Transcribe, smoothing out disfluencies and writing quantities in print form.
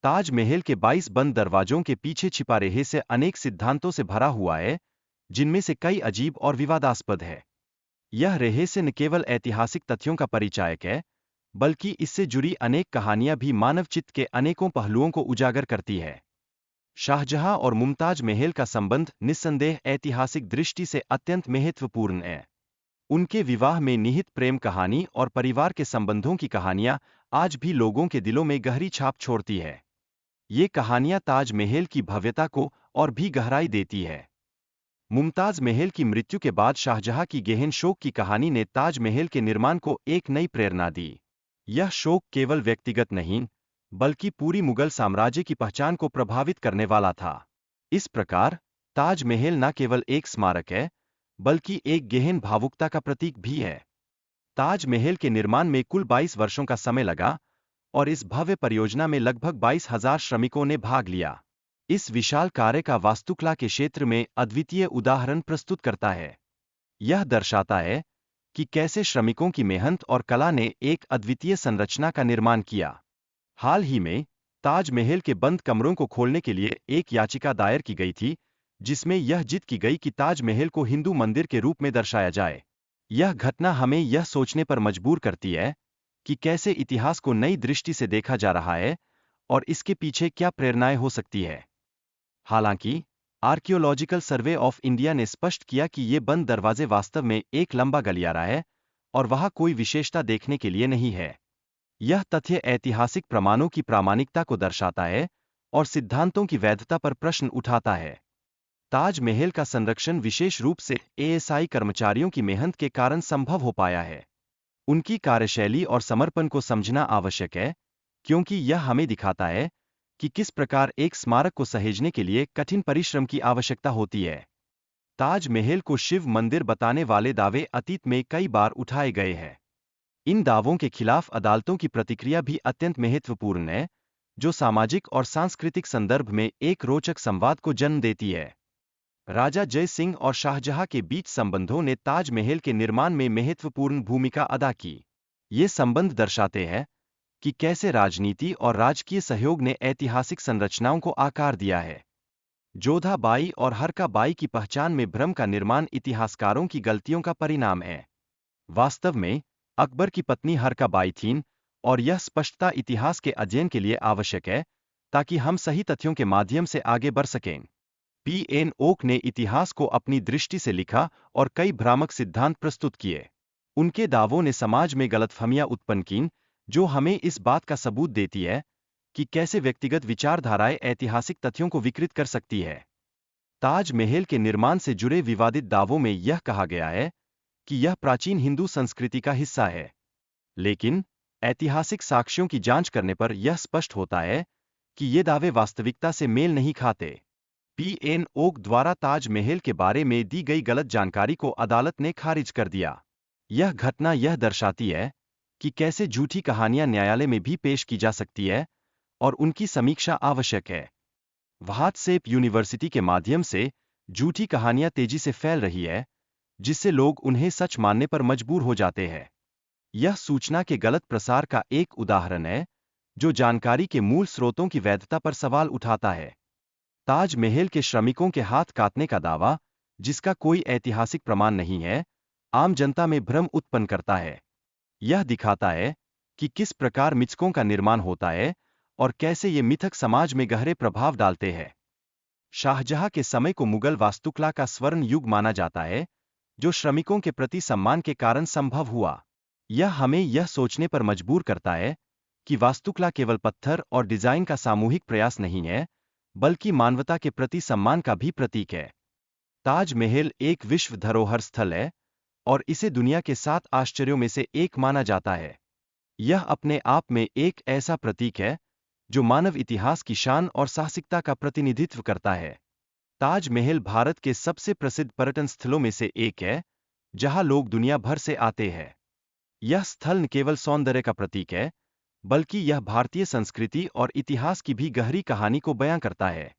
ताजमहल के 22 बंद दरवाजों के पीछे छिपा रहस्य अनेक सिद्धांतों से भरा हुआ है, जिनमें से कई अजीब और विवादास्पद है। यह रहस्य न केवल ऐतिहासिक तथ्यों का परिचायक है, बल्कि इससे जुड़ी अनेक कहानियां भी मानव चित्त के अनेकों पहलुओं को उजागर करती है। शाहजहां और मुमताज महल का संबंध निस्संदेह ऐतिहासिक दृष्टि से अत्यंत महत्वपूर्ण है। उनके विवाह में निहित प्रेम कहानी और परिवार के संबंधों की कहानियां आज भी लोगों के दिलों में गहरी छाप छोड़ती है। ये कहानियां ताजमहल की भव्यता को और भी गहराई देती है। मुमताज महल की मृत्यु के बाद शाहजहां की गहन शोक की कहानी ने ताजमहल के निर्माण को एक नई प्रेरणा दी। यह शोक केवल व्यक्तिगत नहीं, बल्कि पूरी मुगल साम्राज्य की पहचान को प्रभावित करने वाला था। इस प्रकार ताजमहल न केवल एक स्मारक है, बल्कि एक गहन भावुकता का प्रतीक भी है। ताजमहल के निर्माण में कुल 22 वर्षों का समय लगा, और इस भव्य परियोजना में लगभग 22,000 श्रमिकों ने भाग लिया। इस विशाल कार्य का वास्तुकला के क्षेत्र में अद्वितीय उदाहरण प्रस्तुत करता है। यह दर्शाता है कि कैसे श्रमिकों की मेहनत और कला ने एक अद्वितीय संरचना का निर्माण किया। हाल ही में ताजमहल के बंद कमरों को खोलने के लिए एक याचिका दायर की गई थी, जिसमें यह जिद की गई कि ताजमहल को हिंदू मंदिर के रूप में दर्शाया जाए। यह घटना हमें यह सोचने पर मजबूर करती है कि कैसे इतिहास को नई दृष्टि से देखा जा रहा है और इसके पीछे क्या प्रेरणाएं हो सकती है। हालांकि आर्कियोलॉजिकल सर्वे ऑफ इंडिया ने स्पष्ट किया कि ये बंद दरवाजे वास्तव में एक लंबा गलियारा है और वहां कोई विशेषता देखने के लिए नहीं है। यह तथ्य ऐतिहासिक प्रमाणों की प्रामाणिकता को दर्शाता है और सिद्धांतों की वैधता पर प्रश्न उठाता है। ताजमहल का संरक्षण विशेष रूप से एएसआई कर्मचारियों की मेहनत के कारण संभव हो पाया है। उनकी कार्यशैली और समर्पण को समझना आवश्यक है, क्योंकि यह हमें दिखाता है कि किस प्रकार एक स्मारक को सहेजने के लिए कठिन परिश्रम की आवश्यकता होती है। ताजमहल को शिव मंदिर बताने वाले दावे अतीत में कई बार उठाए गए हैं। इन दावों के खिलाफ अदालतों की प्रतिक्रिया भी अत्यंत महत्वपूर्ण है, जो सामाजिक और सांस्कृतिक संदर्भ में एक रोचक संवाद को जन्म देती है। राजा जय सिंह और शाहजहां के बीच संबंधों ने ताजमहल के निर्माण में महत्वपूर्ण भूमिका अदा की। ये संबंध दर्शाते हैं कि कैसे राजनीति और राजकीय सहयोग ने ऐतिहासिक संरचनाओं को आकार दिया है। जोधा बाई और हरका बाई की पहचान में भ्रम का निर्माण इतिहासकारों की गलतियों का परिणाम है। वास्तव में अकबर की पत्नी हरका बाई थीं, और यह स्पष्टता इतिहास के अध्ययन के लिए आवश्यक है, ताकि हम सही तथ्यों के माध्यम से आगे बढ़ सकें। पी.एन. ओक ने इतिहास को अपनी दृष्टि से लिखा और कई भ्रामक सिद्धांत प्रस्तुत किए। उनके दावों ने समाज में गलतफहमियां उत्पन्न कीं, जो हमें इस बात का सबूत देती है कि कैसे व्यक्तिगत विचारधाराएं ऐतिहासिक तथ्यों को विकृत कर सकती है। ताजमहल के निर्माण से जुड़े विवादित दावों में यह कहा गया है कि यह प्राचीन हिंदू संस्कृति का हिस्सा है, लेकिन ऐतिहासिक साक्ष्यों की जांच करने पर यह स्पष्ट होता है कि ये दावे वास्तविकता से मेल नहीं खाते। पी.एन. ओक द्वारा ताजमहल के बारे में दी गई गलत जानकारी को अदालत ने खारिज कर दिया। यह घटना यह दर्शाती है कि कैसे झूठी कहानियां न्यायालय में भी पेश की जा सकती है और उनकी समीक्षा आवश्यक है। व्हाट्सएप यूनिवर्सिटी के माध्यम से झूठी कहानियां तेजी से फैल रही है, जिससे लोग उन्हें सच मानने पर मजबूर हो जाते हैं। यह सूचना के गलत प्रसार का एक उदाहरण है, जो जानकारी के मूल स्रोतों की वैधता पर सवाल उठाता है। ताजमहल के श्रमिकों के हाथ काटने का दावा, जिसका कोई ऐतिहासिक प्रमाण नहीं है, आम जनता में भ्रम उत्पन्न करता है। यह दिखाता है कि किस प्रकार मिथकों का निर्माण होता है और कैसे ये मिथक समाज में गहरे प्रभाव डालते हैं। शाहजहां के समय को मुगल वास्तुकला का स्वर्ण युग माना जाता है, जो श्रमिकों के प्रति सम्मान के कारण संभव हुआ। यह हमें यह सोचने पर मजबूर करता है कि वास्तुकला केवल पत्थर और डिजाइन का सामूहिक प्रयास नहीं है, बल्कि मानवता के प्रति सम्मान का भी प्रतीक है। ताजमहल एक विश्व धरोहर स्थल है और इसे दुनिया के 7 आश्चर्यों में से एक माना जाता है। यह अपने आप में एक ऐसा प्रतीक है जो मानव इतिहास की शान और साहसिकता का प्रतिनिधित्व करता है। ताजमहल भारत के सबसे प्रसिद्ध पर्यटन स्थलों में से एक है, जहां लोग दुनिया भर से आते हैं। यह स्थल न केवल सौंदर्य का प्रतीक है, बल्कि यह भारतीय संस्कृति और इतिहास की भी गहरी कहानी को बयां करता है।